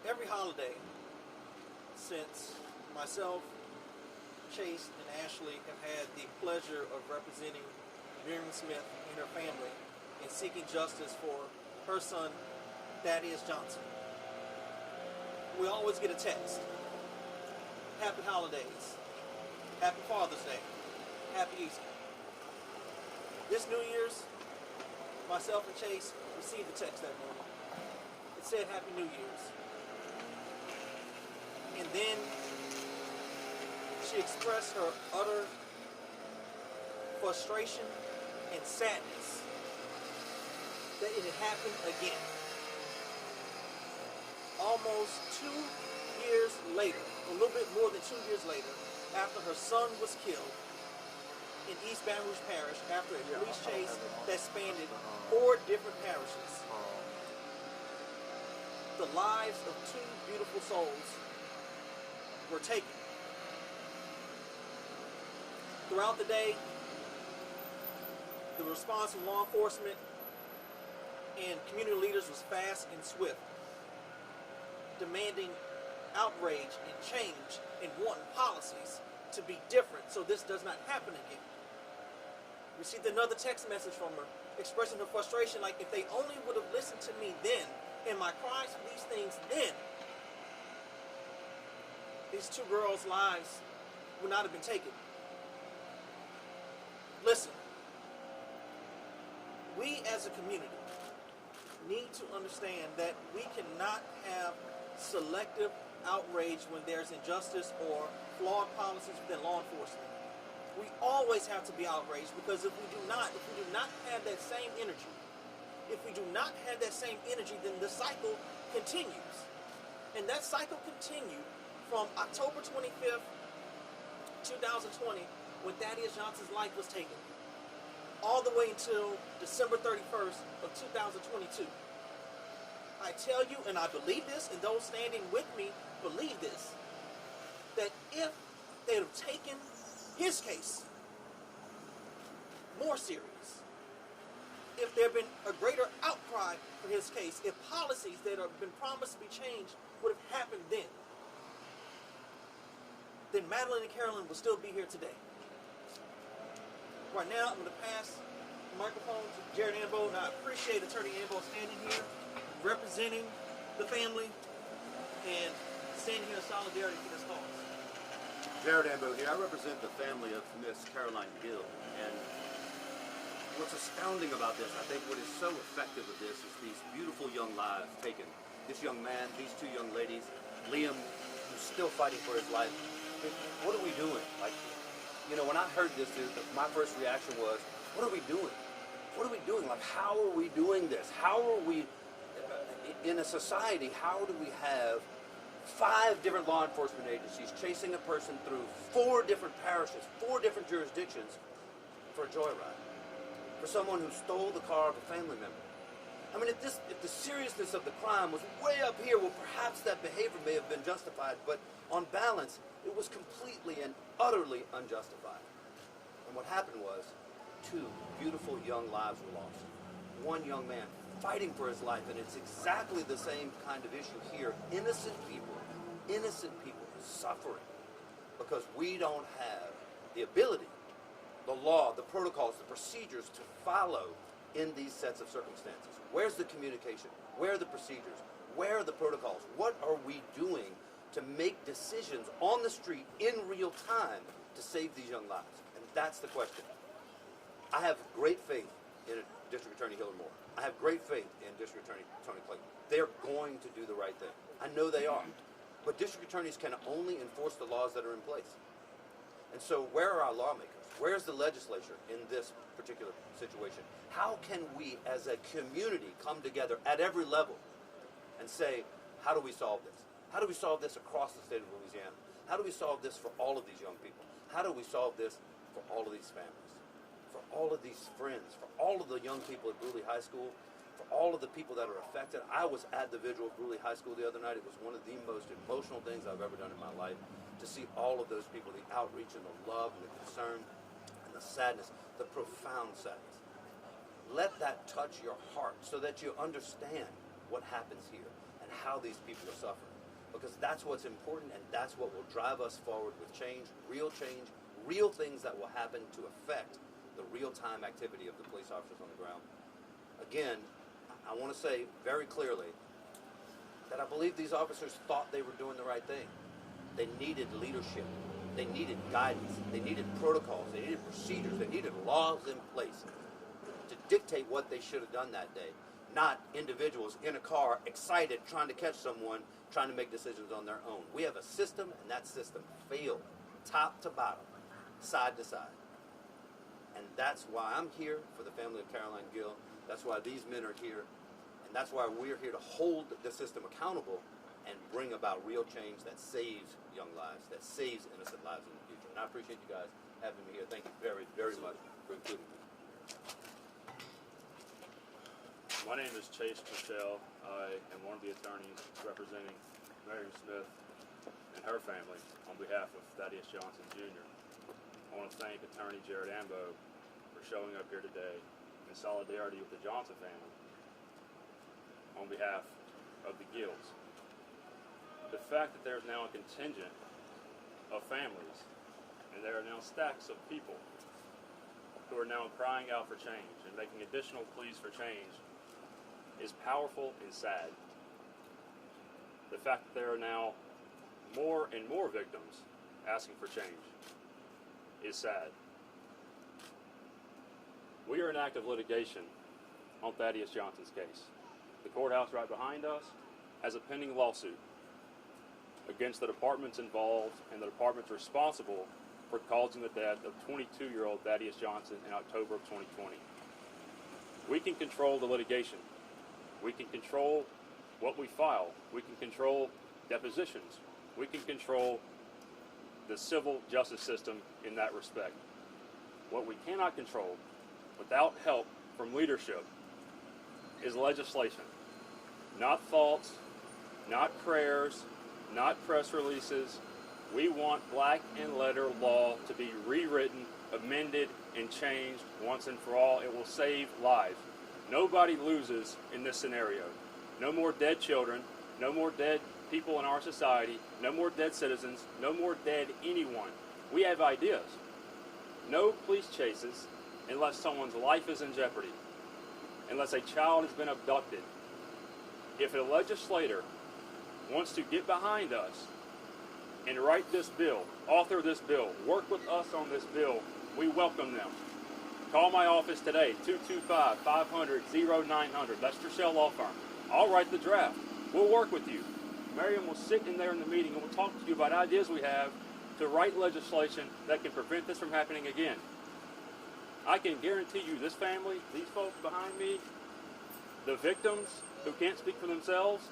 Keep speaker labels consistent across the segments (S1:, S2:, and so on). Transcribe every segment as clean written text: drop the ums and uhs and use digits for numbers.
S1: Every holiday since myself, Chase, and Ashley have had the pleasure of representing Miriam Smith and her family in seeking justice for her son, Thaddeus Johnson. We always get a text. Happy holidays. Happy Father's Day. Happy Easter. This New Year's, myself and Chase received a text that morning. It said Happy New Year's. And then she expressed her utter frustration and sadness that it had happened again. Almost 2 years later, a little bit more than 2 years later, after her son was killed in East Baton Rouge Parish after a police chase that spanned 4 different parishes. The lives of 2 beautiful souls were taken. Throughout the day, the response from law enforcement and community leaders was fast and swift, demanding outrage and change and wanting policies to be different so this does not happen again. Received another text message from her expressing her frustration, like if they only would have listened to me then and my cries for these things then, these 2 girls' lives would not have been taken. Listen, we as a community need to understand that we cannot have selective outrage when there's injustice or flawed policies within law enforcement. We always have to be outraged, because if we do not have that same energy, then the cycle continues. And that cycle continued from October 25th, 2020, when Thaddeus Johnson's life was taken, all the way until December 31st of 2022. I tell you, and I believe this, and those standing with me believe this, that if they'd have taken his case more serious, if there had been a greater outcry for his case, if policies that have been promised to be changed would have happened then Madeline and Carolyn will still be here today. Right now, I'm going to pass the microphone to Jared Ambo, and I appreciate Attorney Ambo standing here, representing the family, and standing here in solidarity for this cause.
S2: Jared Ambo here. I represent the family of Miss Caroline Gill, and what's astounding about this, I think what is so effective of this, is these beautiful young lives taken. This young man, these 2 young ladies, Liam, who's still fighting for his life. What are we doing? Like, you know, when I heard this, my first reaction was, what are we doing? What are we doing? Like, how are we doing this? How are we, in a society, how do we have 5 different law enforcement agencies chasing a person through 4 different parishes, 4 different jurisdictions for a joyride? For someone who stole the car of a family member. I mean, if the seriousness of the crime was way up here, well, perhaps that behavior may have been justified, but on balance, it was completely and utterly unjustified. And what happened was, 2 beautiful young lives were lost. 1 young man fighting for his life, and it's exactly the same kind of issue here. Innocent people suffering because we don't have the ability, the law, the protocols, the procedures to follow in these sets of circumstances. Where's the communication? Where are the procedures? Where are the protocols? What are we doing to make decisions on the street in real time to save these young lives? And that's the question. I have great faith in District Attorney Hilary Moore. I have great faith in District Attorney Tony Clayton. They're going to do the right thing. I know they are. But district attorneys can only enforce the laws that are in place. And so where are our lawmakers? Where's the legislature in this particular situation? How can we as a community come together at every level and say, how do we solve this? How do we solve this across the state of Louisiana? How do we solve this for all of these young people? How do we solve this for all of these families? For all of these friends? For all of the young people at Bruley High School? For all of the people that are affected? I was at the vigil of Bruley High School the other night. It was one of the most emotional things I've ever done in my life, to see all of those people, the outreach and the love and the concern and the sadness, the profound sadness. Let that touch your heart so that you understand what happens here and how these people are suffering. because that's what's important, and that's what will drive us forward with change, real things that will happen to affect the real-time activity of the police officers on the ground. Again, I want to say very clearly that I believe these officers thought they were doing the right thing. They needed leadership. They needed guidance. They needed protocols. They needed procedures. They needed laws in place to dictate what they should have done that day. Not individuals in a car, excited, trying to catch someone, trying to make decisions on their own. We have a system, and that system failed, top to bottom, side to side. And that's why I'm here for the family of Caroline Gill. That's why these men are here. And that's why we're here to hold the system accountable and bring about real change that saves young lives, that saves innocent lives in the future. And I appreciate you guys having me here. Thank you very, very much for including me.
S3: My name is Chase Michelle. I am one of the attorneys representing Miriam Smith and her family on behalf of Thaddeus Johnson Jr. I want to thank attorney Jared Ambo for showing up here today in solidarity with the Johnson family on behalf of the Gills. The fact that there's now a contingent of families, and there are now stacks of people who are now crying out for change and making additional pleas for change, is powerful and sad. The fact that there are now more and more victims asking for change is sad. We are in active litigation on Thaddeus Johnson's case. The courthouse right behind us has a pending lawsuit against the departments involved and the departments responsible for causing the death of 22-year-old Thaddeus Johnson in October of 2020. We can control the litigation. We can control what we file. We can control depositions. We can control the civil justice system in that respect. What we cannot control, without help from leadership, is legislation. Not thoughts, not prayers, not press releases. We want black and letter law to be rewritten, amended, and changed once and for all. It will save lives. Nobody loses in this scenario. No more dead children, no more dead people in our society, no more dead citizens, no more dead anyone. We have ideas. No police chases unless someone's life is in jeopardy, unless a child has been abducted. If a legislator wants to get behind us and write this bill, author this bill, work with us on this bill, we welcome them. Call my office today, 225-500-0900. That's Treshelle Law Firm. I'll write the draft. We'll work with you. Miriam will sit in there in the meeting and we'll talk to you about ideas we have to write legislation that can prevent this from happening again. I can guarantee you, this family, these folks behind me, the victims who can't speak for themselves,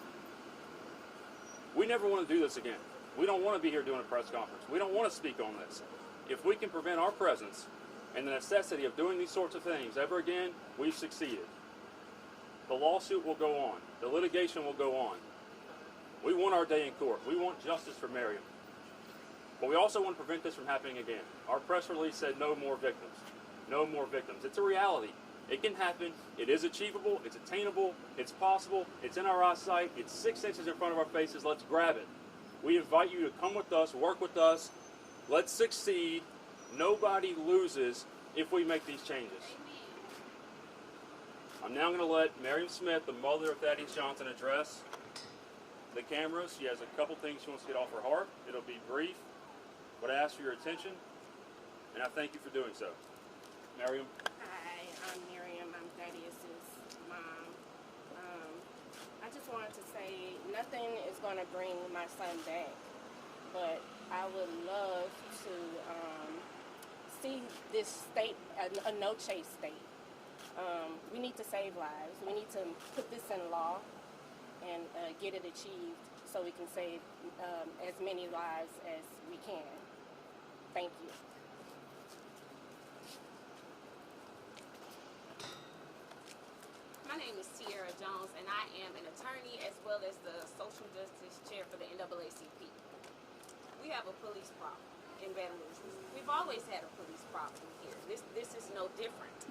S3: we never want to do this again. We don't want to be here doing a press conference. We don't want to speak on this. If we can prevent our presence and the necessity of doing these sorts of things ever again, we've succeeded. The lawsuit will go on. The litigation will go on. We want our day in court. We want justice for Miriam. But we also want to prevent this from happening again. Our press release said no more victims. No more victims. It's a reality. It can happen. It is achievable. It's attainable. It's possible. It's in our eyesight. It's 6 inches in front of our faces. Let's grab it. We invite you to come with us, work with us. Let's succeed. Nobody loses if we make these changes. I'm now going to let Miriam Smith, the mother of Thaddeus Johnson, address the cameras. She has a couple things she wants to get off her heart. It'll be brief, but I ask for your attention, and I thank you for doing so. Miriam.
S4: Hi, I'm Miriam. I'm Thaddeus's mom. I just wanted to say nothing is going to bring my son back, but I would love to see this state a no-chase state. We need to save lives. We need to put this in law and get it achieved so we can save as many lives as we can. Thank you.
S5: My name is Tierra Jones, and I am an attorney as well as the social justice chair for the NAACP. We have a police problem in Baton Rouge. We've always had a police problem here. This is no different.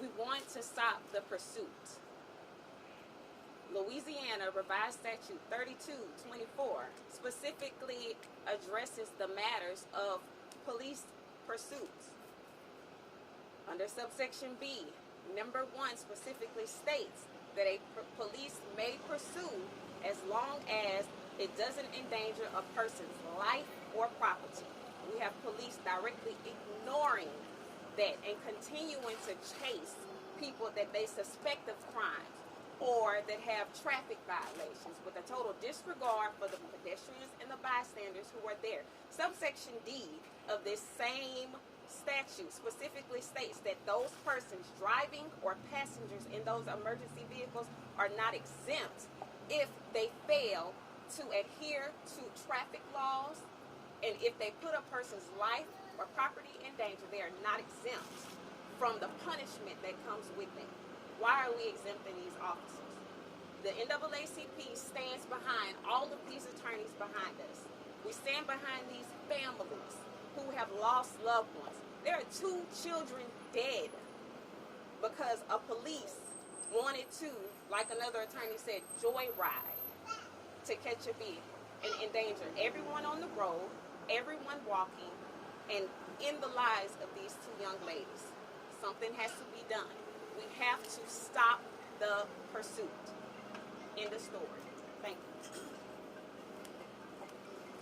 S5: We want to stop the pursuit. Louisiana Revised Statute 3224 specifically addresses the matters of police pursuits. Under subsection B, number 1 specifically states that a police may pursue as long as it doesn't endanger a person's life or property. We have police directly ignoring that and continuing to chase people that they suspect of crimes or that have traffic violations with a total disregard for the pedestrians and the bystanders who are there. Subsection D of this same statute specifically states that those persons driving or passengers in those emergency vehicles are not exempt if they fail to adhere to traffic laws, and if they put a person's life or property in danger, they are not exempt from the punishment that comes with it. Why are we exempting these officers? The NAACP stands behind all of these attorneys behind us. We stand behind these families who have lost loved ones. There are 2 children dead because a police wanted to, like another attorney said, joyride to catch a vehicle and endanger everyone on the road, everyone walking, and in the lives of these 2 young ladies. Something has to be done. We have to stop the pursuit. End of story. Thank you.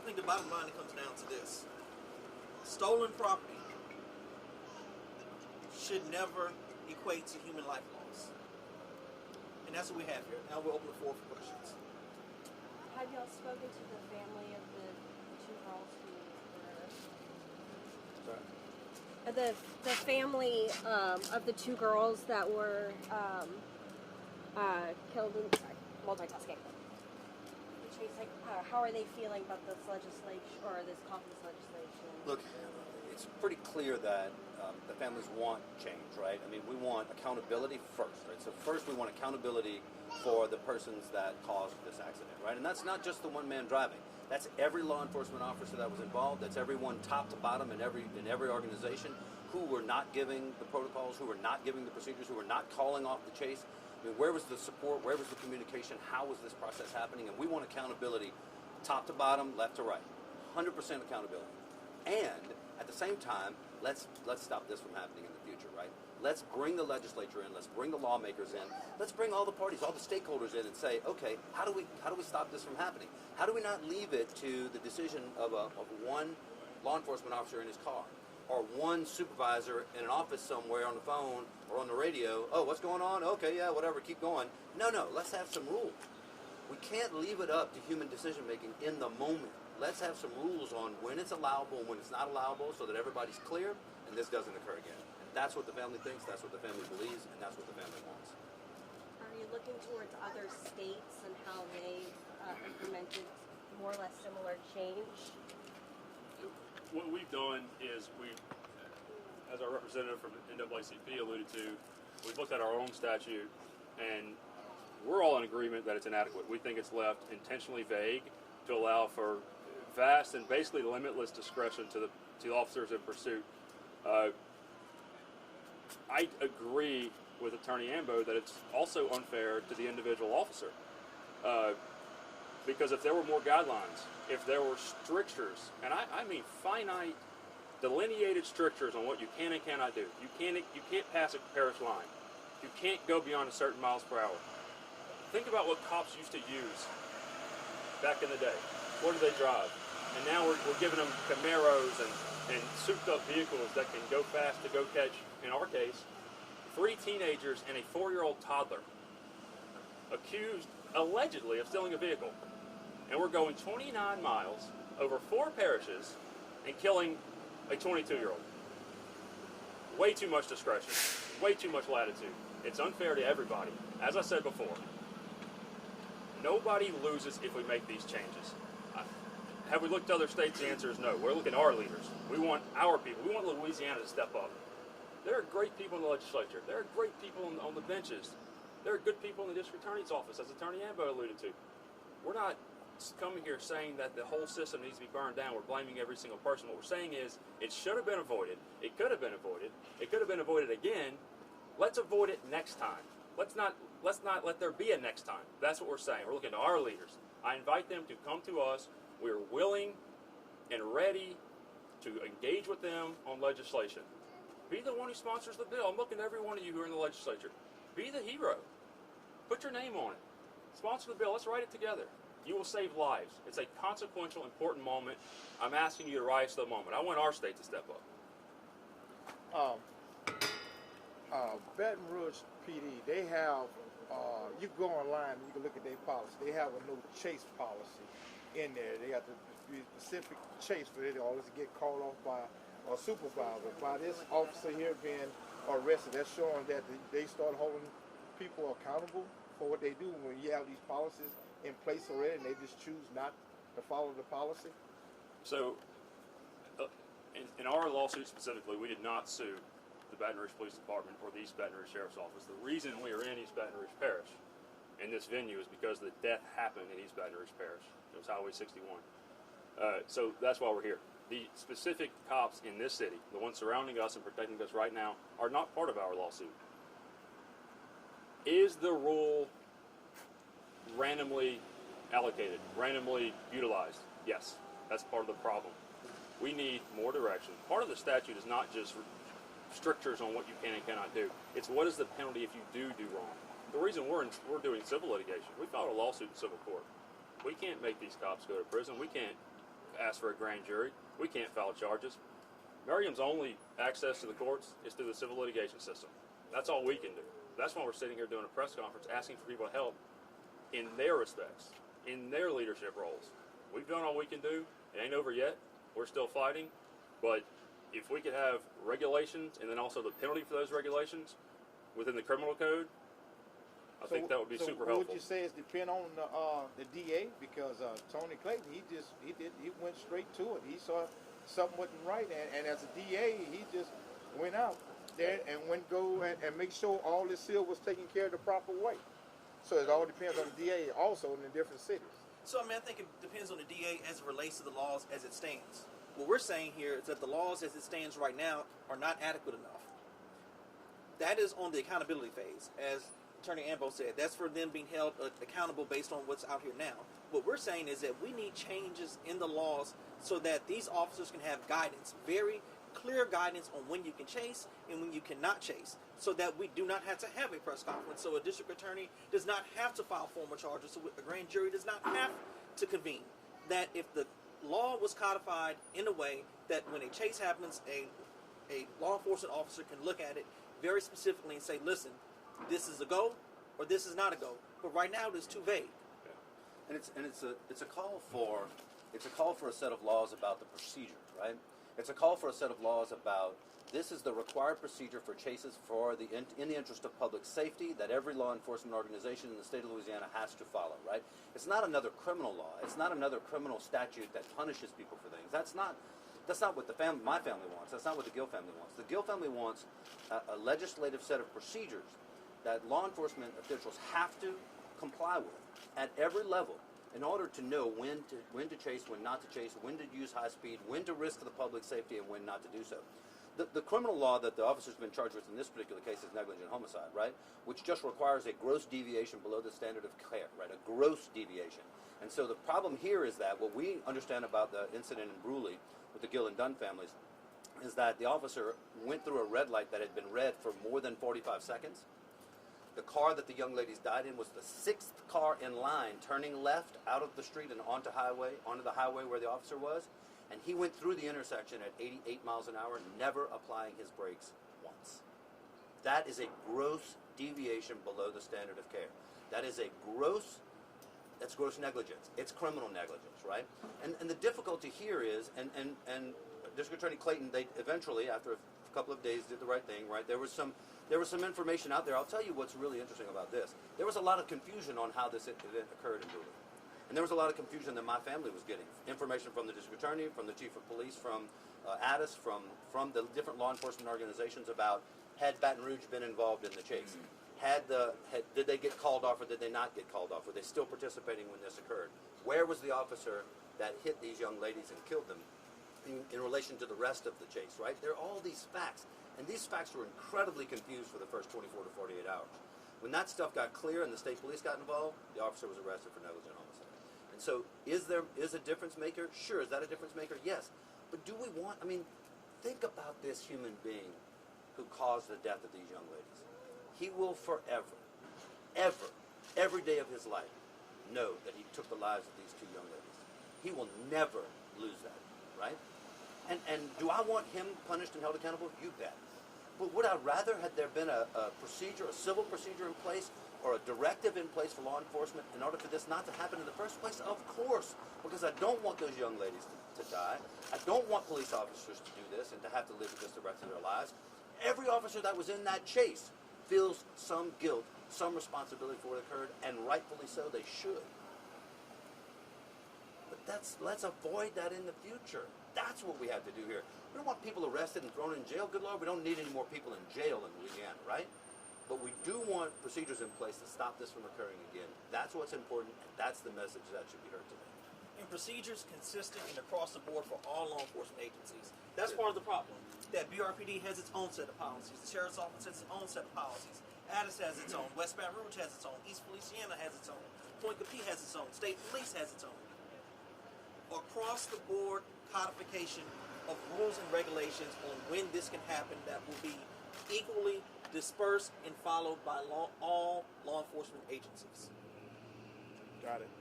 S1: I think the bottom line comes down to this. Stolen property should never equate to human life loss. And that's what we have here. Now we'll open the floor for questions.
S6: Have y'all spoken to the family of the 2 girls who were...
S3: Sorry.
S6: The family of the 2 girls that were killed in... Sorry, multitasking. Like, how are they feeling about this legislation, or this Coffins legislation?
S2: Look, it's pretty clear that the families want change, right? I mean, we want accountability first, right? So first we want accountability for the persons that caused this accident, right? And that's not just the one man driving. That's every law enforcement officer that was involved. That's everyone top to bottom in every organization who were not giving the protocols, who were not giving the procedures, who were not calling off the chase. I mean, where was the support? Where was the communication? How was this process happening? And we want accountability top to bottom, left to right. 100% accountability. And at the same time, let's stop this from happening in the future, right? Let's bring the legislature in. Let's bring the lawmakers in. Let's bring all the parties, all the stakeholders in and say, okay, how do we stop this from happening? How do we not leave it to the decision of one law enforcement officer in his car? Or one supervisor in an office somewhere on the phone or on the radio, oh, what's going on? Okay, yeah, whatever, keep going. No, let's have some rules. We can't leave it up to human decision making in the moment. Let's have some rules on when it's allowable and when it's not allowable so that everybody's clear and this doesn't occur again. And that's what the family thinks, that's what the family believes, and that's what the family wants.
S6: Are you looking towards other states and how they've implemented more or less similar change?
S3: What we've done is as our representative from NAACP alluded to, we've looked at our own statute, and we're all in agreement that it's inadequate. We think it's left intentionally vague to allow for vast and basically limitless discretion to the officers in pursuit. I agree with Attorney Ambo that it's also unfair to the individual officer. Because if there were more guidelines, if there were strictures, and I mean finite, delineated strictures on what you can and cannot do. You can't pass a parish line. You can't go beyond a certain miles per hour. Think about what cops used to use back in the day. What do they drive? And now we're giving them Camaros and souped up vehicles that can go fast to go catch, in our case, 3 teenagers and a 4-year-old toddler accused allegedly of stealing a vehicle. And we're going 29 miles over 4 parishes and killing a 22-year-old. Way too much discretion. Way too much latitude. It's unfair to everybody. As I said before, nobody loses if we make these changes. Have we looked at other states? The answer is no. We're looking at our leaders. We want our people. We want Louisiana to step up. There are great people in the legislature. There are great people on the benches. There are good people in the district attorney's office, as Attorney Ambo alluded to. We're not coming here saying that the whole system needs to be burned down. We're blaming every single person. What we're saying is it should have been avoided. It could have been avoided. It could have been avoided again. Let's avoid it next time. Let's not let's not let there be a next time. That's what we're saying. We're looking to our leaders. I invite them to come to us. We're willing and ready to engage with them on legislation. Be the one who sponsors the bill. I'm looking at every one of you who are in the legislature. Be the hero. Put your name on it. Sponsor the bill. Let's write it together. You will save lives. It's a consequential, important moment. I'm asking you to rise to the moment. I want our state to step up.
S7: Baton Rouge PD, they have, you go online and you can look at their policy. They have a no chase policy in there. They got the specific chase for it. They always get called off by a supervisor. By this officer here being arrested, that's showing that they start holding people accountable for what they do when you have these policies in place already and they just choose not to follow the policy.
S3: So, in our lawsuit specifically, we did not sue the Baton Rouge Police Department or the East Baton Rouge Sheriff's Office. The reason we are in East Baton Rouge Parish in this venue is because the death happened in East Baton Rouge Parish. It was Highway 61. So that's why we're here. The specific cops in this city, the ones surrounding us and protecting us right now, are not part of our lawsuit. Is the rule randomly allocated, randomly utilized? Yes, that's part of the problem. We need more direction. Part of the statute is not just strictures on what you can and cannot do. It's what is the penalty if you do wrong. The reason we're doing civil litigation, we filed a lawsuit in civil court. We can't make these cops go to prison. We can't ask for a grand jury. We can't file charges. Merriam's only access to the courts is through the civil litigation system. That's all we can do. That's why we're sitting here doing a press conference asking for people to help in their respects, in their leadership roles. We've done all we can do. It ain't over yet. We're still fighting. But if we could have regulations and then also the penalty for those regulations within the criminal code, I think that would be super helpful.
S7: What would you say is depend on the DA? Because Tony Clayton, he went straight to it. He saw something wasn't right, and as a DA, he just went out there and and make sure all this seal was taken care of the proper way. So it all depends on the DA also in the different cities.
S1: So, I think it depends on the DA as it relates to the laws as it stands. What we're saying here is that the laws as it stands right now are not adequate enough. That is on the accountability phase. As Attorney Ambo said, that's for them being held accountable based on what's out here now. What we're saying is that we need changes in the laws so that these officers can have guidance, very clear guidance on when you can chase and when you cannot chase, so that we do not have to have a press conference, so a district attorney does not have to file formal charges, so a grand jury does not have to convene. That if the law was codified in a way that when a chase happens, a law enforcement officer can look at it very specifically and say, listen, this is a go or this is not a go. But right now it is too vague.
S2: And it's a call for a set of laws about the procedure, right? It's a call for a set of laws about this is the required procedure for chases in the interest of public safety that every law enforcement organization in the state of Louisiana has to follow, right? It's not another criminal law. It's not another criminal statute that punishes people for things. That's not what my family wants. That's not what the Gill family wants. The Gill family wants a legislative set of procedures that law enforcement officials have to comply with at every level in order to know when to chase, when not to chase, when to use high speed, when to risk the public safety, and when not to do so. The criminal law that the officer's been charged with in this particular case is negligent homicide, right? Which just requires a gross deviation below the standard of care, right? A gross deviation. And so the problem here is that what we understand about the incident in Bruley with the Gill and Dunn families is that the officer went through a red light that had been red for more than 45 seconds. The car that the young ladies died in was the sixth car in line turning left out of the street and onto the highway where the officer was. And he went through the intersection at 88 miles an hour, never applying his brakes once. That is a gross deviation below the standard of care. That's gross negligence. It's criminal negligence, right? And the difficulty here is, and District Attorney Clayton, they eventually, after a couple of days, did the right thing, right? There was some information out there. I'll tell you what's really interesting about this. There was a lot of confusion on how this event occurred in Bruley. And there was a lot of confusion that my family was getting. Information from the district attorney, from the chief of police, from Addis, from the different law enforcement organizations about had Baton Rouge been involved in the chase? Did they get called off or did they not get called off? Were they still participating when this occurred? Where was the officer that hit these young ladies and killed them in relation to the rest of the chase, right? There are all these facts. And these facts were incredibly confused for the first 24 to 48 hours. When that stuff got clear and the state police got involved, the officer was arrested for negligent homicide. And so, is a difference maker? Sure. Is that a difference maker? Yes. But do we want? I mean, think about this human being who caused the death of these young ladies. He will forever, ever, every day of his life, know that he took the lives of these two young ladies. He will never lose that, right? And do I want him punished and held accountable? You bet. But would I rather had there been a procedure, a civil procedure in place, or a directive in place for law enforcement in order for this not to happen in the first place? Of course, because I don't want those young ladies to die. I don't want police officers to do this and to have to live with this the rest of their lives. Every officer that was in that chase feels some guilt, some responsibility for what occurred, and rightfully so, they should. But let's avoid that in the future. That's what we have to do here. We don't want people arrested and thrown in jail. Good Lord, we don't need any more people in jail in Louisiana, right? But we do want procedures in place to stop this from occurring again. That's what's important, and that's the message that should be heard today.
S1: And procedures consistent and across the board for all law enforcement agencies. That's part of the problem. That BRPD has its own set of policies. The Sheriff's Office has its own set of policies. Addis has its own. West Baton Rouge has its own. East Feliciana has its own. Point Coupee has its own. State Police has its own. Across the board codification of rules and regulations on when this can happen that will be equally dispersed and followed by all law enforcement agencies.
S7: Got it.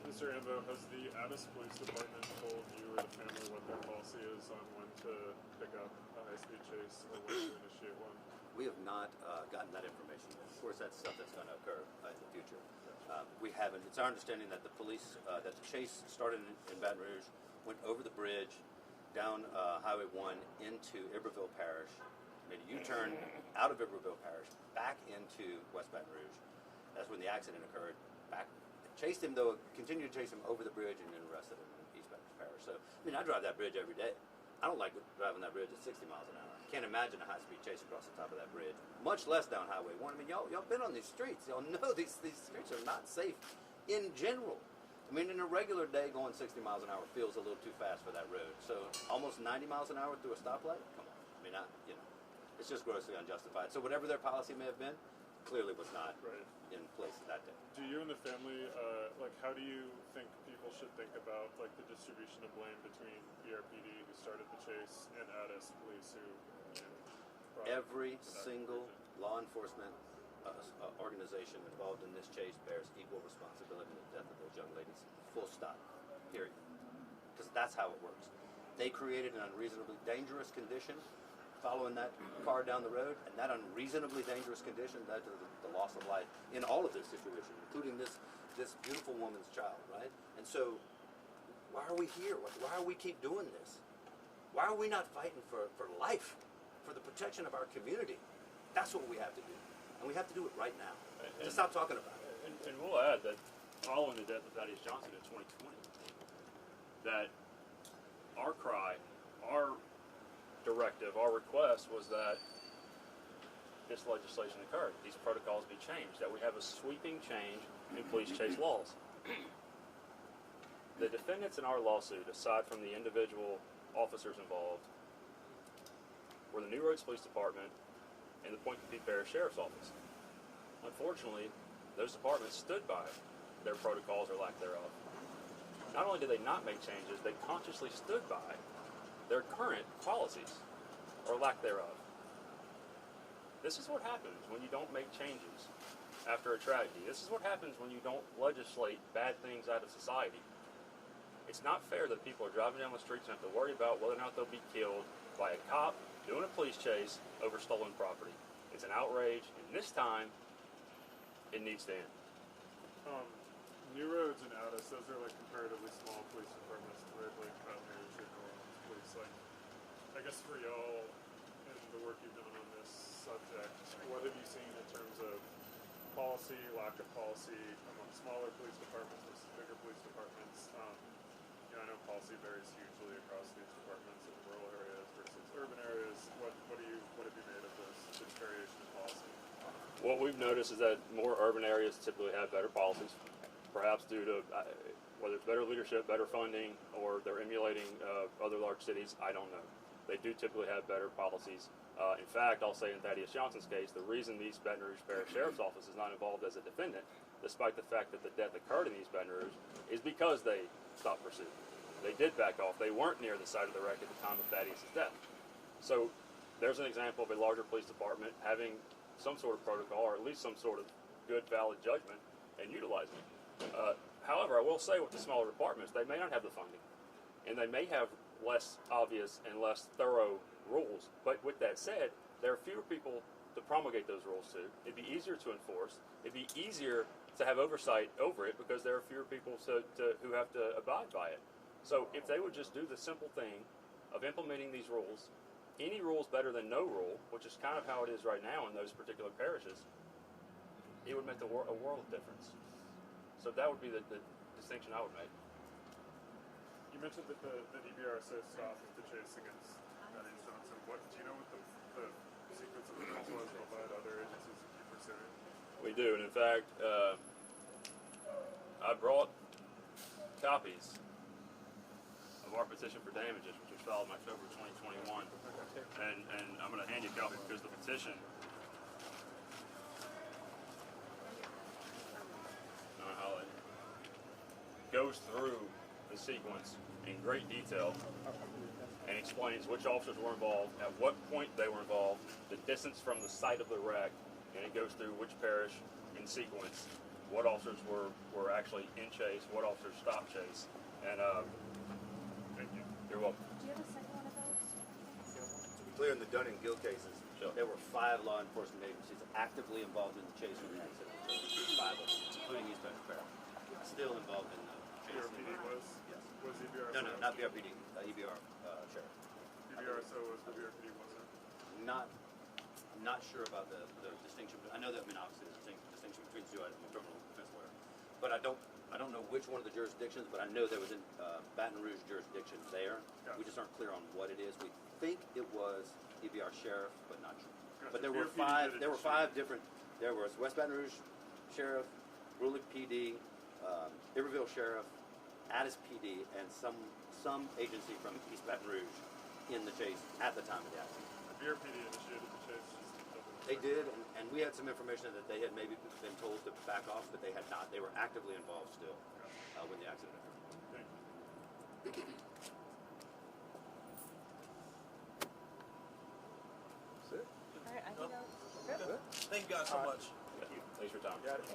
S8: Mr. Ambo, has the Addis Police Department told you or the family what their policy is on when to pick up a high-speed chase or when to initiate one?
S2: We have not gotten that information yet. Of course, that's stuff that's going to occur in the future. We haven't. It's our understanding that the police, that the chase started in Baton Rouge, went over the bridge, down Highway 1 into Iberville Parish, made a U-turn out of Iberville Parish, back into West Baton Rouge. That's when the accident occurred. Chased him, though, continued to chase him over the bridge and then arrested him in East Baton Parish. So, I mean, I drive that bridge every day. I don't like driving that bridge at 60 miles an hour. I can't imagine a high-speed chase across the top of that bridge, much less down Highway 1. I mean, y'all been on these streets. Y'all know these streets are not safe in general. I mean, in a regular day, going 60 miles an hour feels a little too fast for that road. So, almost 90 miles an hour through a stoplight? Come on. I mean, it's just grossly unjustified. So, whatever their policy may have been, clearly was not in place that day.
S8: Do you and the family, how do you think people should think about, the distribution of blame between BRPD, who started the chase, and Addis Police, who, brought
S2: Every
S8: to that
S2: single
S8: conclusion?
S2: law enforcement organization involved in this chase bears equal responsibility for the death of those young ladies. Full stop. Period. Because that's how it works. They created an unreasonably dangerous condition following that car down the road, and that unreasonably dangerous condition led to the loss of life in all of this situation, including this beautiful woman's child, right? And so, why are we here? Why are we keep doing this? Why are we not fighting for life, for the protection of our community? That's what we have to do, and we have to do it right now. To stop talking about it.
S3: And we'll add that following the death of Thaddeus Johnson in 2020, that our cry, our directive, our request was that this legislation occurred, these protocols be changed, that we have a sweeping change in police chase laws. The defendants in our lawsuit, aside from the individual officers involved, were the New Roads Police Department and the Point Coupee Parish Sheriff's Office. Unfortunately, those departments stood by their protocols or lack thereof. Not only did they not make changes, they consciously stood by their current policies or lack thereof. This is what happens when you don't make changes after a tragedy. This is what happens when you don't legislate bad things out of society. It's not fair that people are driving down the streets and have to worry about whether or not they'll be killed by a cop doing a police chase over stolen property. It's an outrage, and this time, it needs to end.
S8: New Roads and Addis, those are comparatively small police departments compared to Baton Rouge or New Orleans Police. I guess for y'all and the work you've done on this subject, what have you seen in terms of policy, lack of policy among smaller police departments versus bigger police departments? I know policy varies hugely across these departments in rural areas versus urban areas. What have you made of this variation in policy?
S3: What we've noticed is that more urban areas typically have better policies, perhaps due to whether it's better leadership, better funding, or they're emulating other large cities. I don't know. They do typically have better policies. In fact, I'll say in Thaddeus Johnson's case, the reason the East Baton Rouge Parish Sheriff's Office is not involved as a defendant, despite the fact that the death occurred in East Baton Rouge, is because they stopped pursuit. They did back off. They weren't near the site of the wreck at the time of Thaddeus' death. So there's an example of a larger police department having some sort of protocol, or at least some sort of good, valid judgment, and utilizing it. However, I will say with the smaller departments, they may not have the funding, and they may have less obvious and less thorough rules. But with that said, there are fewer people to promulgate those rules to. It'd be easier to enforce. It'd be easier to have oversight over it because there are fewer people who have to abide by it. So if they would just do the simple thing of implementing these rules, any rule is better than no rule, which is kind of how it is right now in those particular parishes, it would make a world of difference. So that would be the distinction I would make.
S8: You mentioned that the EBRSO stopped the chase against Thaddeus Johnson. What do you know what the sequence of events was by other agencies that keep pursuing?
S3: We do, and in fact, I brought copies of our petition for damages, which was filed in October 2021, and I'm going to hand you a copy because the petition goes through the sequence in great detail and explains which officers were involved, at what point they were involved, the distance from the site of the wreck, and it goes through which parish in sequence, what officers were actually in chase, what officers stopped chase, and
S8: Thank you.
S3: you're welcome.
S6: Do you have a second one of those?
S2: To be clear, in the Dunn and Gill cases,
S3: Sure.
S2: there were 5 law enforcement agencies actively involved in the chase of the accident. 5 of them, including East Baton Parish, still involved in the chase.
S8: BRPD was?
S2: Yes.
S8: Was EBRSO?
S2: No, not BRPD, EBR sheriff.
S8: EBRSO was, but BRPD wasn't.
S2: Not sure about the distinction. I know that, obviously there's a distinction between the two. I'm a criminal defense lawyer, but I don't know which one of the jurisdictions. But I know there was in Baton Rouge jurisdiction there.
S8: Gotcha.
S2: We just aren't clear on what it is. We think it was EBR sheriff, but not sure.
S8: Gotcha.
S2: But there were
S8: BRPD did it
S2: There were
S8: issue.
S2: 5 different. There was West Baton Rouge sheriff, Rulick PD, Iberville sheriff, Addis PD, and some agency from East Baton Rouge in the chase at the time of the accident.
S8: BRPD initiated the chase.
S2: They did, and we had some information that they had maybe been told to back off, but they had not. They were actively involved still when the accident occurred.
S8: Thank you.
S7: That's it.
S6: Alright, I think that was
S1: Thank you guys so much.
S3: Thank you. Thanks for your time.
S7: Got it.